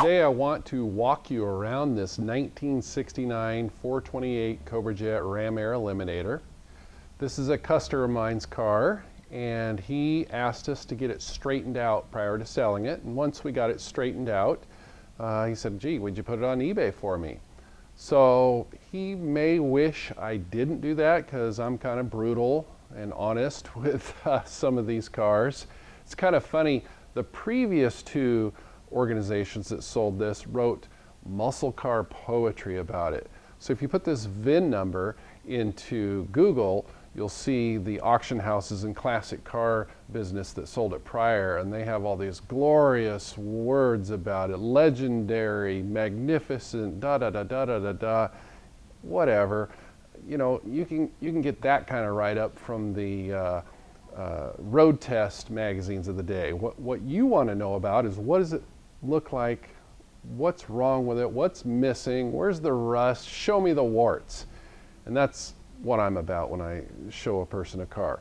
Today I want to walk you around this 1969 428 Cobra Jet Ram Air Eliminator. This is a customer of mine's car, and he asked us to get it straightened out prior to selling it. And once we got it straightened out, he said, gee, would you put it on eBay for me? So he may wish I didn't do that because I'm kind of brutal and honest with some of these cars. It's kind of funny, the previous two organizations that sold this wrote muscle car poetry about it. So if you put this VIN number into Google, you'll see the auction houses and classic car business that sold it prior, and they have all these glorious words about it, legendary, magnificent, da da da da da da da, whatever. You know, you can get that kind of write-up from the road test magazines of the day. What you want to know about is, what does it look like, what's wrong with it, what's missing, where's the rust, show me the warts. And that's what I'm about when I show a person a car.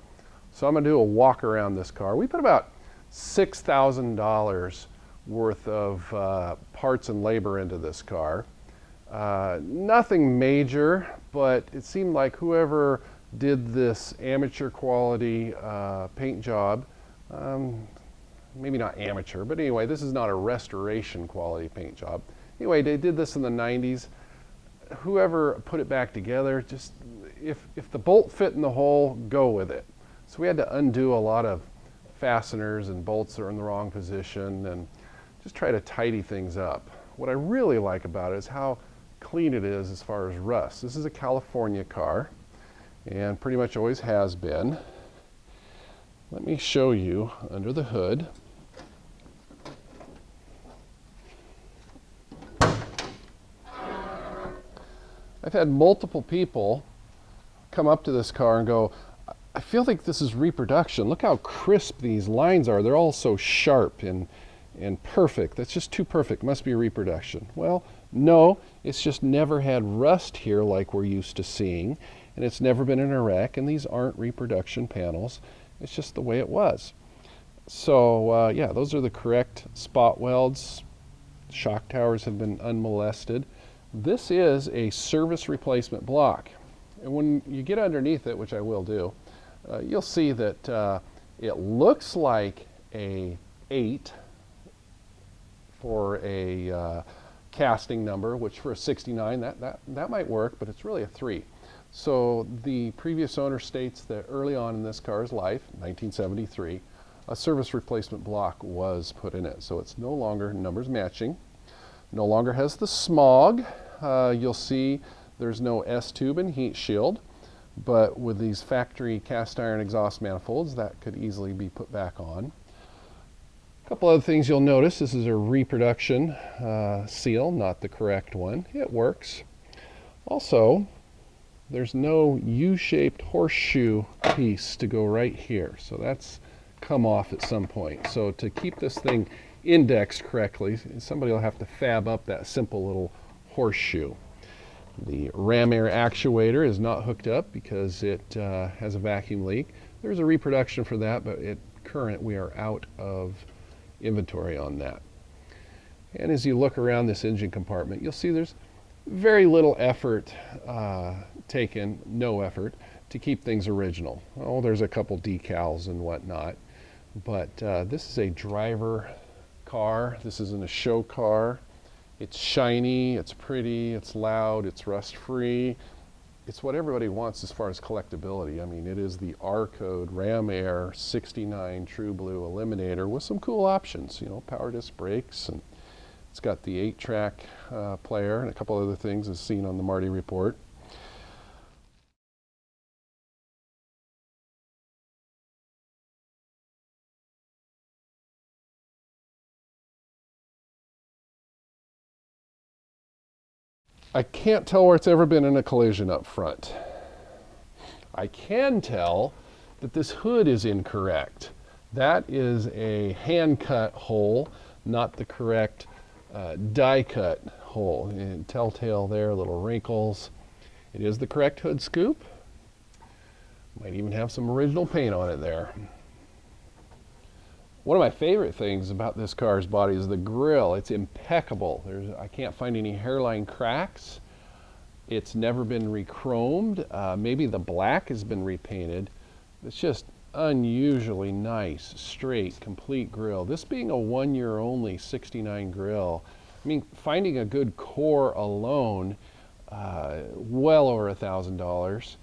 So I'm going to do a walk around this car. We put about $6,000 worth of parts and labor into this car. Nothing major, but it seemed like whoever did this amateur quality paint job, maybe not amateur, but anyway, this is not a restoration quality paint job. Anyway, they did this in the 90s. Whoever put it back together, just if the bolt fit in the hole, go with it. So we had to undo a lot of fasteners and bolts that are in the wrong position and just try to tidy things up. What I really like about it is how clean it is as far as rust. This is a California car and pretty much always has been. Let me show you under the hood. I've had multiple people come up to this car and go, I feel like this is reproduction. Look how crisp these lines are. They're all so sharp and perfect. That's just too perfect. Must be reproduction. Well, no, it's just never had rust here like we're used to seeing, and it's never been in a wreck, and these aren't reproduction panels. It's just the way it was. So yeah, those are the correct spot welds. Shock towers have been unmolested. This is a service replacement block. And when you get underneath it, which I will do, you'll see that it looks like a 8 for a casting number, which for a 69, that might work, but it's really a 3. So the previous owner states that early on in this car's life, 1973, a service replacement block was put in it. So it's no longer numbers matching, no longer has the smog. You'll see there's no S-tube and heat shield, but with these factory cast iron exhaust manifolds, that could easily be put back on. A couple other things you'll notice, this is a reproduction seal, not the correct one. It works. Also, there's no U-shaped horseshoe piece to go right here, so that's come off at some point. So to keep this thing indexed correctly, somebody will have to fab up that simple little horseshoe. The Ram Air actuator is not hooked up because it has a vacuum leak. There's a reproduction for that, but at current we are out of inventory on that. And as you look around this engine compartment, you'll see there's very little effort taken, no effort, to keep things original. Oh, there's a couple decals and whatnot, but this is a driver car. This isn't a show car. It's shiny, it's pretty, it's loud, it's rust-free. It's what everybody wants as far as collectability. I mean, it is the R-code Ram Air 69 True Blue Eliminator with some cool options, you know, power disc brakes, and it's got the 8-track player and a couple other things as seen on the Marty report. I can't tell where it's ever been in a collision up front. I can tell that this hood is incorrect. That is a hand cut hole, not the correct die cut hole. And telltale there, little wrinkles. It is the correct hood scoop. Might even have some original paint on it there. One of my favorite things about this car's body is the grille. It's impeccable. I can't find any hairline cracks. It's never been re-chromed. Maybe the black has been repainted. It's just unusually nice, straight, complete grille. This being a 1 year only 69 grille, I mean, finding a good core alone, well over $1,000.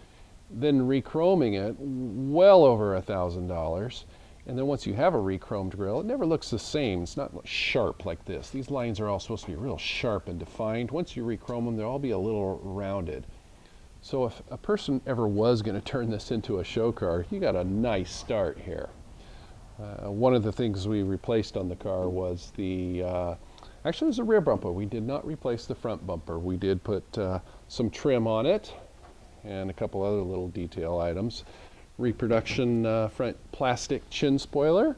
Then re-chroming it, well over $1,000. And then once you have a re-chromed grille, it never looks the same. It's not sharp like this. These lines are all supposed to be real sharp and defined. Once you re-chrome them, they'll all be a little rounded. So if a person ever was going to turn this into a show car, you got a nice start here. One of the things we replaced on the car was actually it was a rear bumper. We did not replace the front bumper. We did put some trim on it and a couple other little detail items. Reproduction front plastic chin spoiler.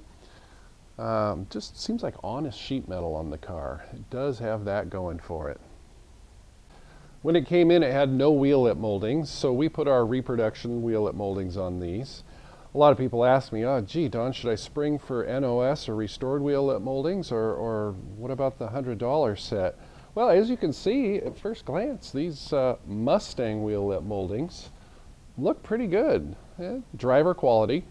Just seems like honest sheet metal on the car. It does have that going for it. When it came in, it had no wheel lip moldings, so we put our reproduction wheel lip moldings on these. A lot of people ask me, oh gee Don, should I spring for NOS or restored wheel lip moldings, or what about the $100 set? Well, as you can see at first glance, these Mustang wheel lip moldings look pretty good. Driver quality.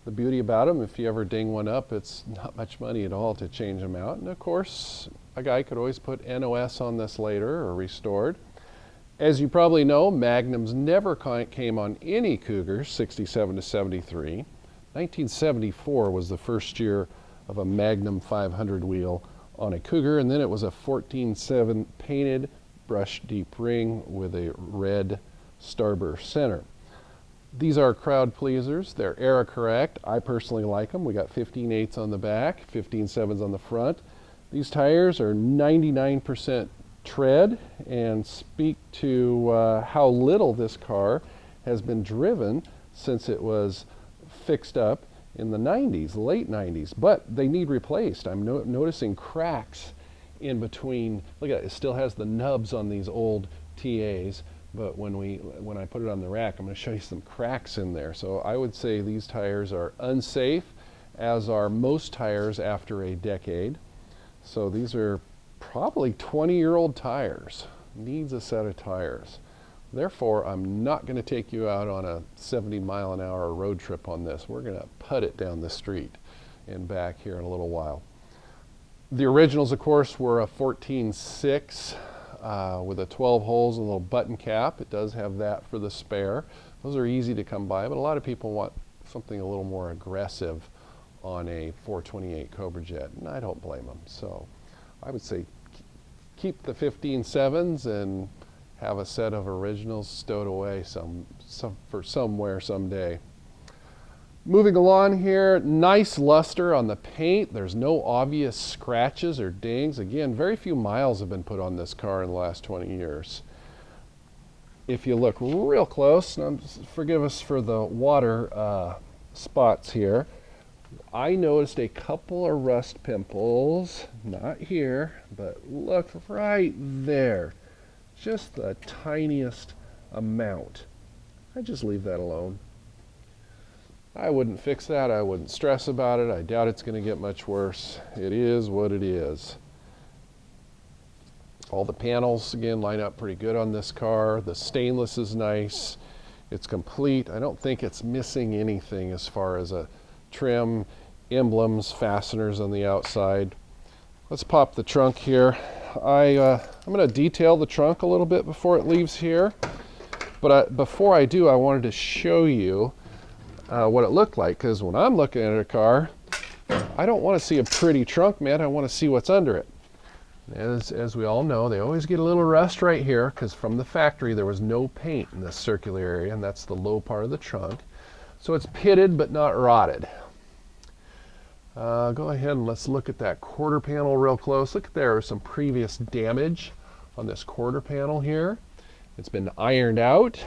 The beauty about them, if you ever ding one up, it's not much money at all to change them out. And of course, a guy could always put NOS on this later, or restored. As you probably know, Magnums never came on any Cougars, 67 to 73. 1974 was the first year of a Magnum 500 wheel on a Cougar, and then it was a 14.7 painted brushed deep ring with a red starburst center. These are crowd pleasers. They're era correct. I personally like them. We got 15.8s on the back, 15.7s on the front. These tires are 99% tread and speak to how little this car has been driven since it was fixed up in the 90s, late 90s, but they need replaced. I'm noticing cracks in between. Look at it, it still has the nubs on these old TAs, but when I put it on the rack, I'm going to show you some cracks in there. So I would say these tires are unsafe, as are most tires after a decade. So these are probably 20-year-old tires. Needs a set of tires. Therefore, I'm not going to take you out on a 70-mile-an-hour road trip on this. We're going to put it down the street and back here in a little while. The originals, of course, were a 14.6 with a 12 holes and a little button cap. It does have that for the spare. Those are easy to come by, but a lot of people want something a little more aggressive on a 428 Cobra Jet, and I don't blame them. So I would say keep the 15.7s and have a set of originals stowed away for somewhere someday. Moving along here, nice luster on the paint. There's no obvious scratches or dings. Again, very few miles have been put on this car in the last 20 years. If you look real close, and forgive us for the water spots here, I noticed a couple of rust pimples, not here, but look right there. Just the tiniest amount. I just leave that alone. I wouldn't fix that. I wouldn't stress about it. I doubt it's going to get much worse. It is what it is. All the panels, again, line up pretty good on this car. The stainless is nice. It's complete. I don't think it's missing anything as far as a trim, emblems, fasteners on the outside. Let's pop the trunk here. I'm going to detail the trunk a little bit before it leaves here. But before I do, I wanted to show you what it looked like, because when I'm looking at a car, I don't want to see a pretty trunk, man. I want to see what's under it. As we all know, they always get a little rust right here, because from the factory there was no paint in this circular area, and that's the low part of the trunk. So it's pitted but not rotted. Go ahead and let's look at that quarter panel real close. Look, there's some previous damage on this quarter panel here. It's been ironed out.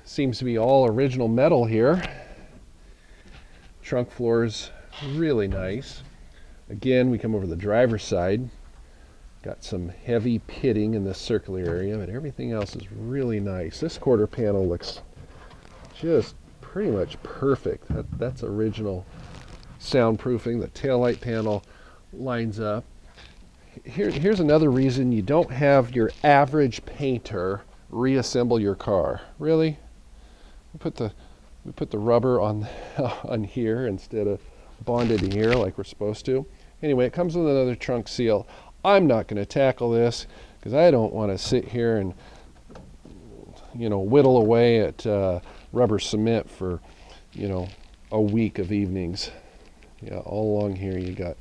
Seems to be all original metal here. Trunk floor is really nice. Again, we come over the driver's side. Got some heavy pitting in this circular area, but everything else is really nice. This quarter panel looks just pretty much perfect. That's original soundproofing. The taillight panel lines up. Here's another reason you don't have your average painter reassemble your car. Really? We put the rubber on on here instead of bonded here like we're supposed to. Anyway, it comes with another trunk seal. I'm not going to tackle this because I don't want to sit here and, you know, whittle away at rubber cement for, you know, a week of evenings. Yeah, all along here you got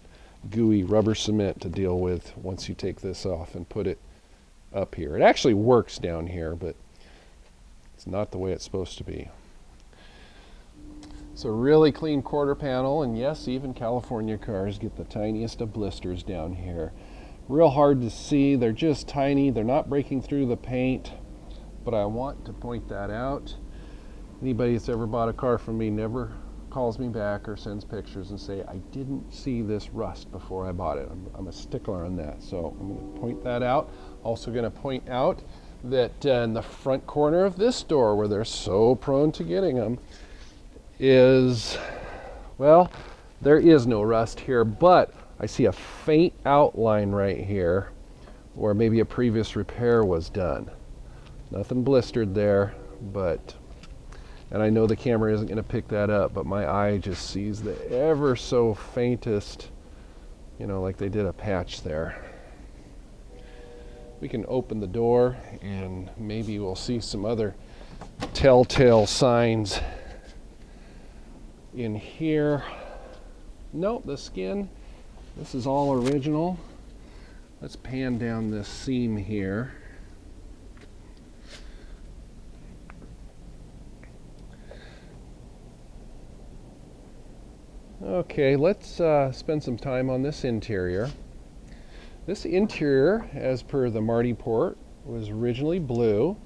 gooey rubber cement to deal with once you take this off and put it up here. It actually works down here, but it's not the way it's supposed to be. It's a really clean quarter panel, and yes, even California cars get the tiniest of blisters down here. Real hard to see. They're just tiny. They're not breaking through the paint, but I want to point that out. Anybody that's ever bought a car from me never calls me back or sends pictures and say, I didn't see this rust before I bought it. I'm a stickler on that, so I'm going to point that out. Also going to point out that in the front corner of this door, where they're so prone to getting them, is, well, there is no rust here, but I see a faint outline right here where maybe a previous repair was done. Nothing blistered there, but, and I know the camera isn't going to pick that up, but my eye just sees the ever so faintest, you know, like they did a patch there. We can open the door and maybe we'll see some other telltale signs in here. Nope, the skin, this is all original. Let's pan down this seam here. Okay, let's spend some time on this interior. This interior, as per the Marty port, was originally blue,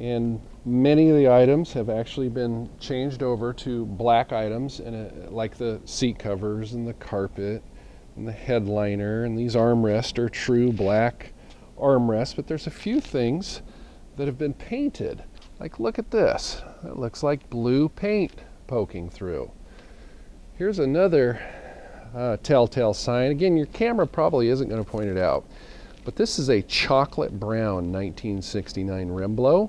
and many of the items have actually been changed over to black items, and like the seat covers and the carpet and the headliner, and these armrests are true black armrests, but there's a few things that have been painted. Like, look at this. It looks like blue paint poking through. Here's another telltale sign. Again, your camera probably isn't going to point it out, but this is a chocolate brown 1969 Remblo,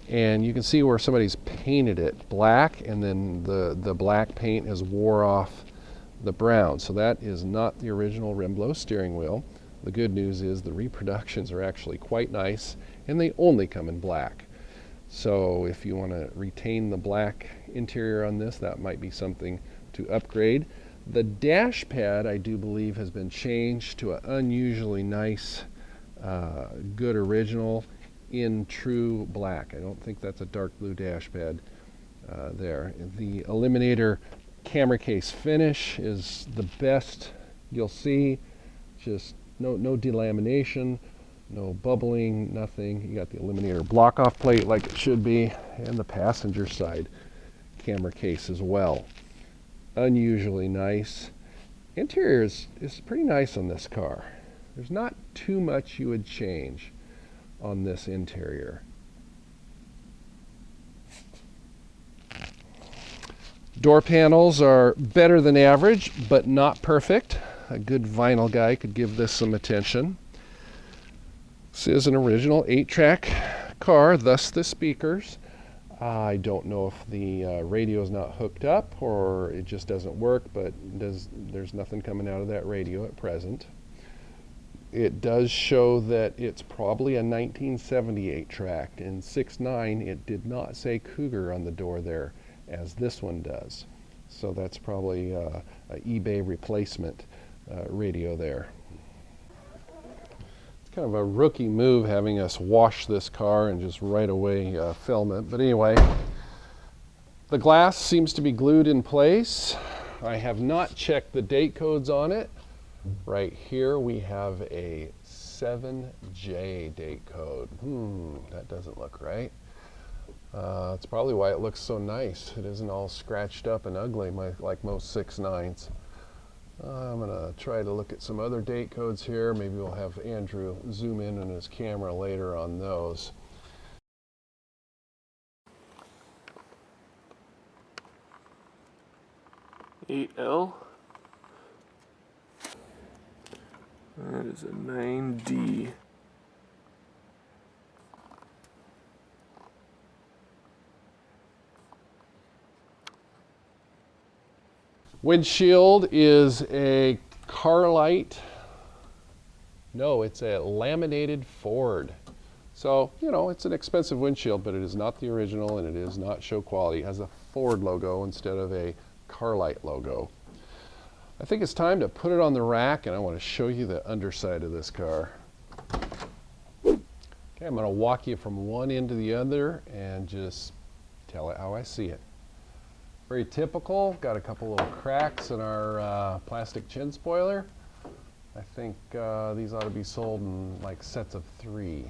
and you can see where somebody's painted it black, and then the black paint has wore off the brown. So that is not the original Remblo steering wheel. The good news is the reproductions are actually quite nice, and they only come in black. So if you want to retain the black interior on this, that might be something to upgrade. The dash pad, I do believe, has been changed to an unusually nice, good original in true black. I don't think that's a dark blue dash pad there. The Eliminator camera case finish is the best you'll see. Just no delamination, no bubbling, nothing. You got the Eliminator block off plate like it should be, and the passenger side camera case as well. Unusually nice. Interior is pretty nice on this car. There's not too much you would change on this interior. Door panels are better than average, but not perfect. A good vinyl guy could give this some attention. This is an original 8-track car, thus the speakers. I don't know if the radio is not hooked up or it just doesn't work, but there's nothing coming out of that radio at present. It does show that it's probably a 1978 track. In 6.9, it did not say Cougar on the door there, as this one does. So that's probably an eBay replacement radio there. Kind of a rookie move having us wash this car and just right away film it. But anyway, the glass seems to be glued in place. I have not checked the date codes on it. Right here we have a 7J date code. That doesn't look right. That's probably why it looks so nice. It isn't all scratched up and ugly like most 6.9s. I'm going to try to look at some other date codes here. Maybe we'll have Andrew zoom in on his camera later on those. 8L. That is a 9D. Windshield is a Carlite. No, it's a laminated Ford. So, you know, it's an expensive windshield, but it is not the original and it is not show quality. It has a Ford logo instead of a Carlite logo. I think it's time to put it on the rack, and I want to show you the underside of this car. Okay, I'm going to walk you from one end to the other and just tell it how I see it. Very typical. Got a couple little cracks in our plastic chin spoiler. I think these ought to be sold in like sets of 3.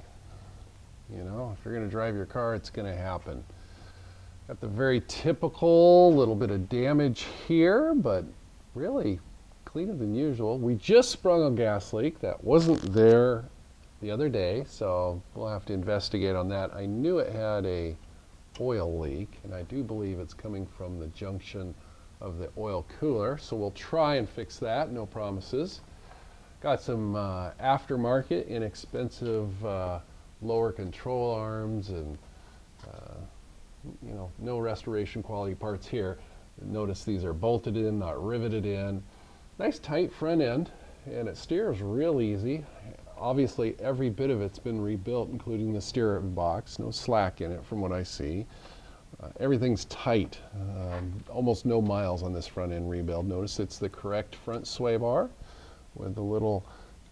You know, if you're going to drive your car, it's going to happen. Got the very typical little bit of damage here, but really cleaner than usual. We just sprung a gas leak that wasn't there the other day, so we'll have to investigate on that. I knew it had a oil leak, and I do believe it's coming from the junction of the oil cooler, so we'll try and fix that. No promises. Got some aftermarket inexpensive lower control arms, and you know, no restoration quality parts here. Notice these are bolted in, not riveted in. Nice tight front end, and it steers real easy. Obviously every bit of it's been rebuilt, including the steering box. No slack in it from what I see. Everything's tight. Almost no miles on this front end rebuild. Notice it's the correct front sway bar with the little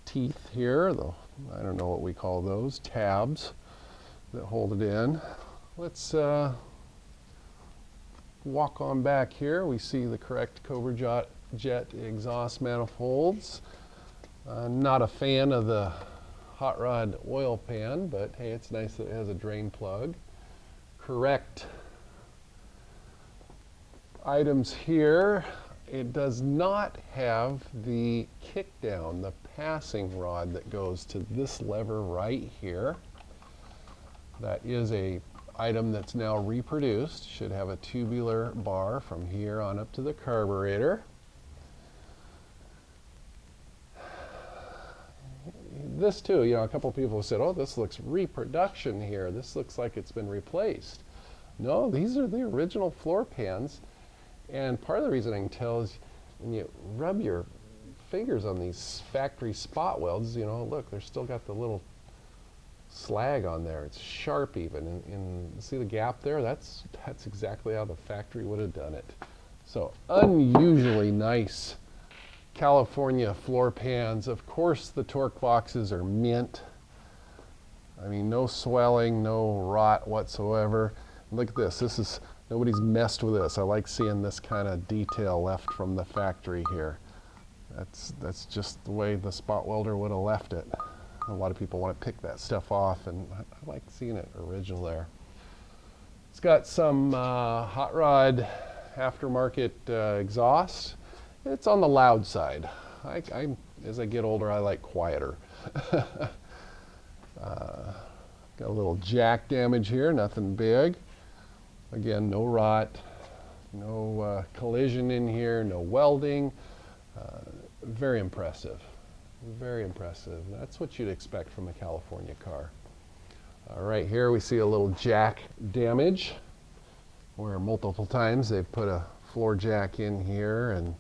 teeth here, I don't know what we call those, tabs that hold it in. Let's walk on back here. We see the correct Cobra Jet exhaust manifolds. Not a fan of the hot rod oil pan, but hey, it's nice that it has a drain plug. Correct items here. It does not have the kickdown, the passing rod that goes to this lever right here. That is a item that's now reproduced. Should have a tubular bar from here on up to the carburetor. This too, you know, a couple people have said, oh, this looks reproduction here. This looks like it's been replaced. No, these are the original floor pans. And part of the reason I can tell is when you rub your fingers on these factory spot welds, you know, look, they're still got the little slag on there. It's sharp even. And see the gap there? That's exactly how the factory would have done it. So unusually nice California floor pans. Of course the torque boxes are mint. I mean, no swelling, no rot whatsoever. Look at this. Nobody's messed with this. I like seeing this kind of detail left from the factory here. That's just the way the spot welder would have left it. A lot of people want to pick that stuff off, and I like seeing it original there. It's got some hot rod aftermarket exhaust. It's on the loud side. As I get older, I like quieter. Got a little jack damage here, nothing big. Again, no rot, no collision in here, no welding. Very impressive. Very impressive. That's what you'd expect from a California car. Right here we see a little jack damage where multiple times they've put a floor jack in here and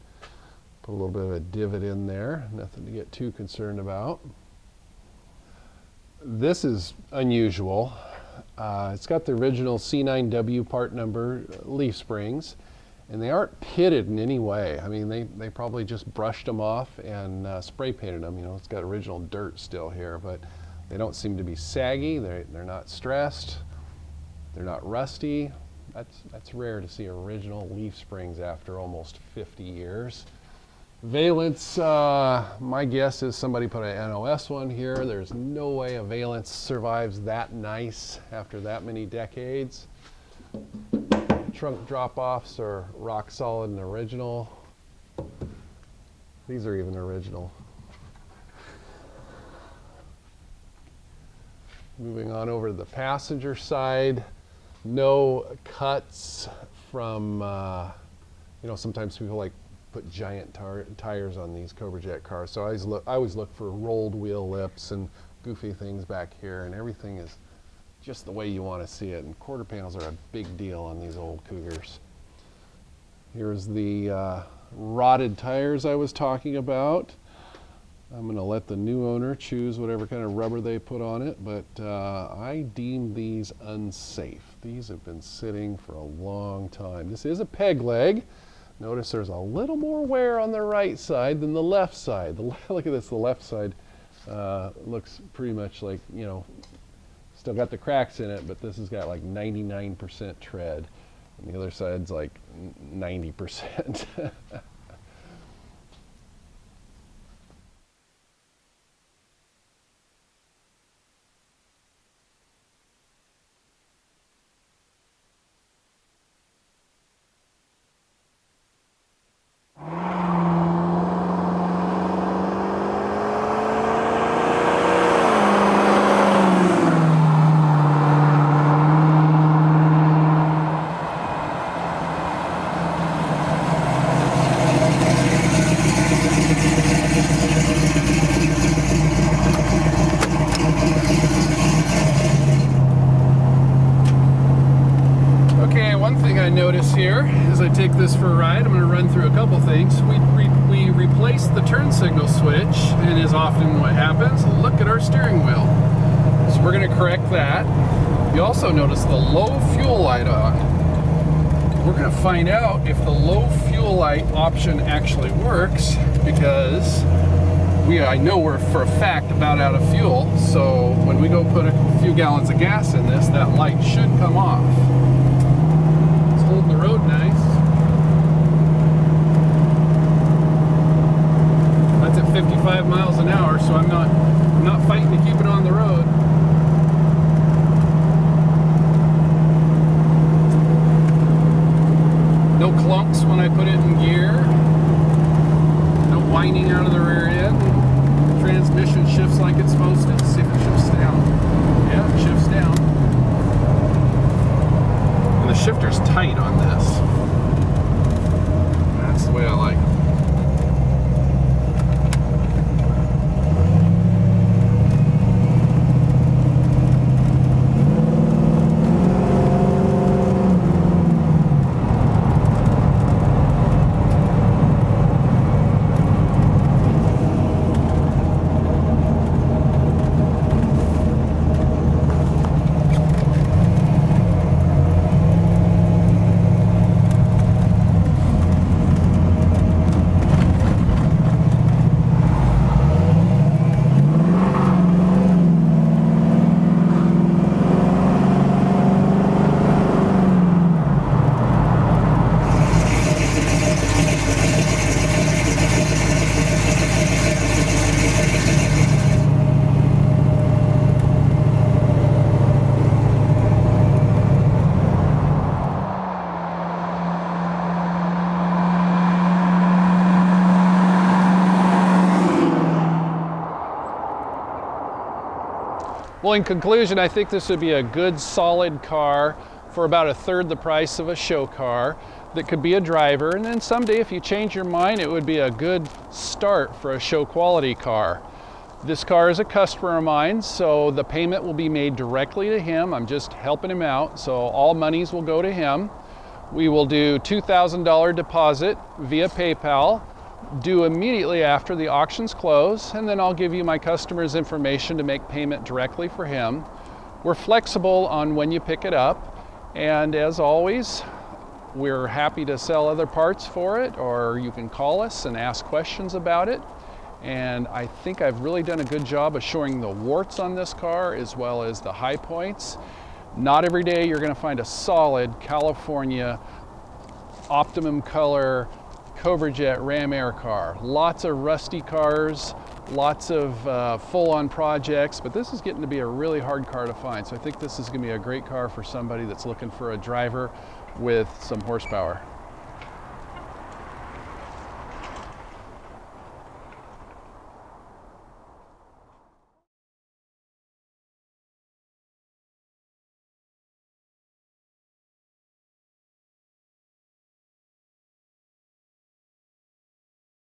put a little bit of a divot in there. Nothing to get too concerned about. This is unusual. It's got the original C9W part number leaf springs, and they aren't pitted in any way. I mean, they probably just brushed them off and spray painted them. You know, it's got original dirt still here, but they don't seem to be saggy. They're not stressed. They're not rusty. That's rare to see original leaf springs after almost 50 years. Valence, my guess is somebody put an NOS one here. There's no way a Valence survives that nice after that many decades. Trunk drop-offs are rock solid and original. These are even original. Moving on over to the passenger side, no cuts from, you know, sometimes people like put giant tires on these Cobra Jet cars. So I always look for rolled wheel lips and goofy things back here, and everything is just the way you want to see it. And quarter panels are a big deal on these old Cougars. Here's the rotted tires I was talking about. I'm going to let the new owner choose whatever kind of rubber they put on it, but I deem these unsafe. These have been sitting for a long time. This is a peg leg. Notice there's a little more wear on the right side than the left side. Look at this, the left side looks pretty much like, you know, still got the cracks in it, but this has got like 99% tread. And the other side's like 90%. Notice here as I take this for a ride, I'm going to run through a couple things. We replaced the turn signal switch, and as often what happens, look at our steering wheel. So we're going to correct that. You also notice the low fuel light on. We're going to find out if the low fuel light option actually works, because I know we're for a fact about out of fuel, so when we go put a few gallons of gas in this, that light should come off. Holding the road nice. That's at 55 miles an hour, so I'm not fighting to keep it on the road. No clunks when I put it in gear. No whining out of the rear end. Transmission shifts like it's supposed to. See if it shifts down. Yeah, it shifts down. The shifter's tight on this. That's the way I like it. Well, in conclusion, I think this would be a good, solid car for about a third the price of a show car that could be a driver. And then someday, if you change your mind, it would be a good start for a show quality car. This car is a customer of mine, so the payment will be made directly to him. I'm just helping him out, so all monies will go to him. We will do $2,000 deposit via PayPal, due immediately after the auctions close, and then I'll give you my customer's information to make payment directly for him. We're flexible on when you pick it up, and as always, we're happy to sell other parts for it, or you can call us and ask questions about it. And I think I've really done a good job of showing the warts on this car as well as the high points. Not every day you're going to find a solid California optimum color Cobra Jet Ram Air car. Lots of rusty cars, lots of full-on projects, but this is getting to be a really hard car to find. So I think this is going to be a great car for somebody that's looking for a driver with some horsepower.